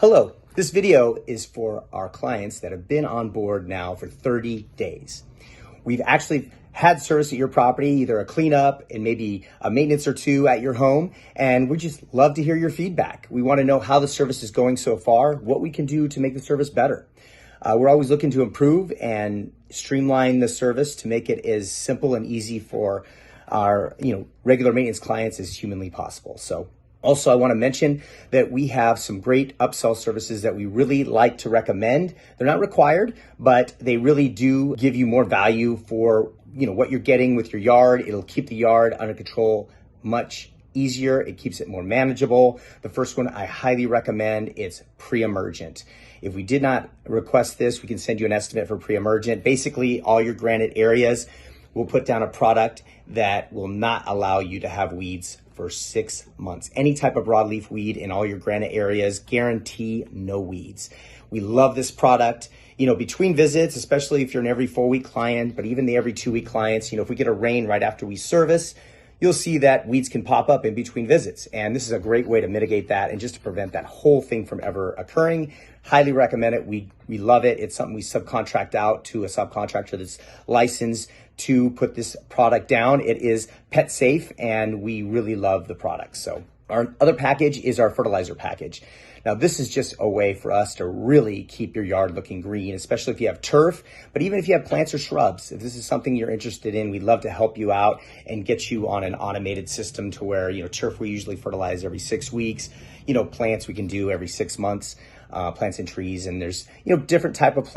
Hello, this video is for our clients that have been on board now for 30 days. We've actually had service at your property, either a cleanup and maybe a maintenance or two at your home, and we just love to hear your feedback. We want to know how the service is going so far, what we can do to make the service better. We're always looking to improve and streamline the service to make it as simple and easy for our regular maintenance clients as humanly possible. So also, I want to mention that we have some great upsell services that we really like to recommend. They're not required, but they really do give you more value for what you're getting with your yard. It'll keep the yard under control much easier. It keeps it more manageable. The first one I highly recommend, it's Pre-emergent. If we did not request this, we can send you an estimate for Pre-emergent. Basically, all your granite areas will put down a product that will not allow you to have weeds for 6 months. Any type of broadleaf weed in all your granite areas, guarantee no weeds. We love this product. Between visits, especially if you're an every 4-week client, but even the every 2-week clients, if we get a rain right after we service, you'll see that weeds can pop up in between visits. And this is a great way to mitigate that and just to prevent that whole thing from ever occurring. Highly recommend it. We love it. It's something we subcontract out to a subcontractor that's licensed to put this product down. It is pet safe and we really love the product. So our other package is our fertilizer package. Now, this is just a way for us to really keep your yard looking green, especially if you have turf, but even if you have plants or shrubs. If this is something you're interested in, we'd love to help you out and get you on an automated system to where, turf we usually fertilize every 6 weeks. Plants we can do every 6 months. Plants and trees, and there's different type of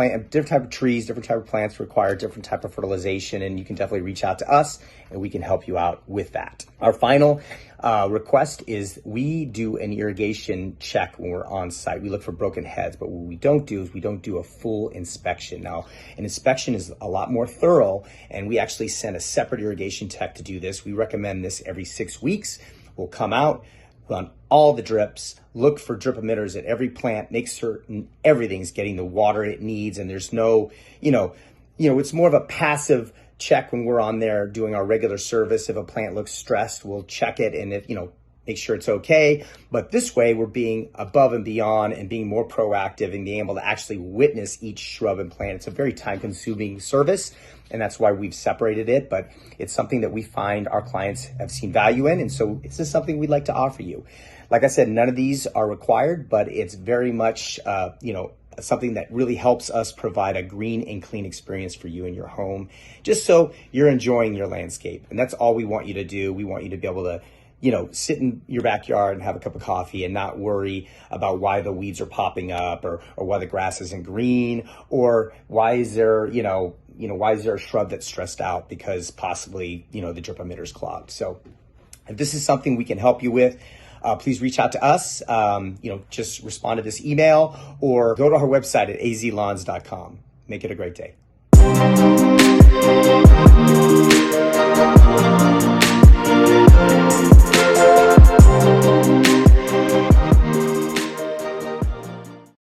trees, different type of plants require different type of fertilization, and you can definitely reach out to us and we can help you out with that. Our final request is we do an irrigation check when we're on site. We look for broken heads, but what we don't do is we don't do a full inspection. Now, an inspection is a lot more thorough, and we actually send a separate irrigation tech to do this. We recommend this every 6 weeks. We'll come out, run all the drips, look for drip emitters at every plant, make certain everything's getting the water it needs, and there's no, it's more of a passive check when we're on there doing our regular service. If a plant looks stressed, we'll check it and if, make sure it's okay. But this way we're being above and beyond and being more proactive and being able to actually witness each shrub and plant. It's a very time consuming service, and that's why we've separated it, but it's something that we find our clients have seen value in. And so this is something we'd like to offer you. Like I said, none of these are required, but it's very much, something that really helps us provide a green and clean experience for you in your home, just so you're enjoying your landscape. And that's all we want you to do. We want you to be able to sit in your backyard and have a cup of coffee and not worry about why the weeds are popping up or why the grass isn't green or why is there, why is there a shrub that's stressed out because possibly, the drip emitter's clogged. So if this is something we can help you with, please reach out to us, just respond to this email or go to our website at azlawns.com. Make it a great day.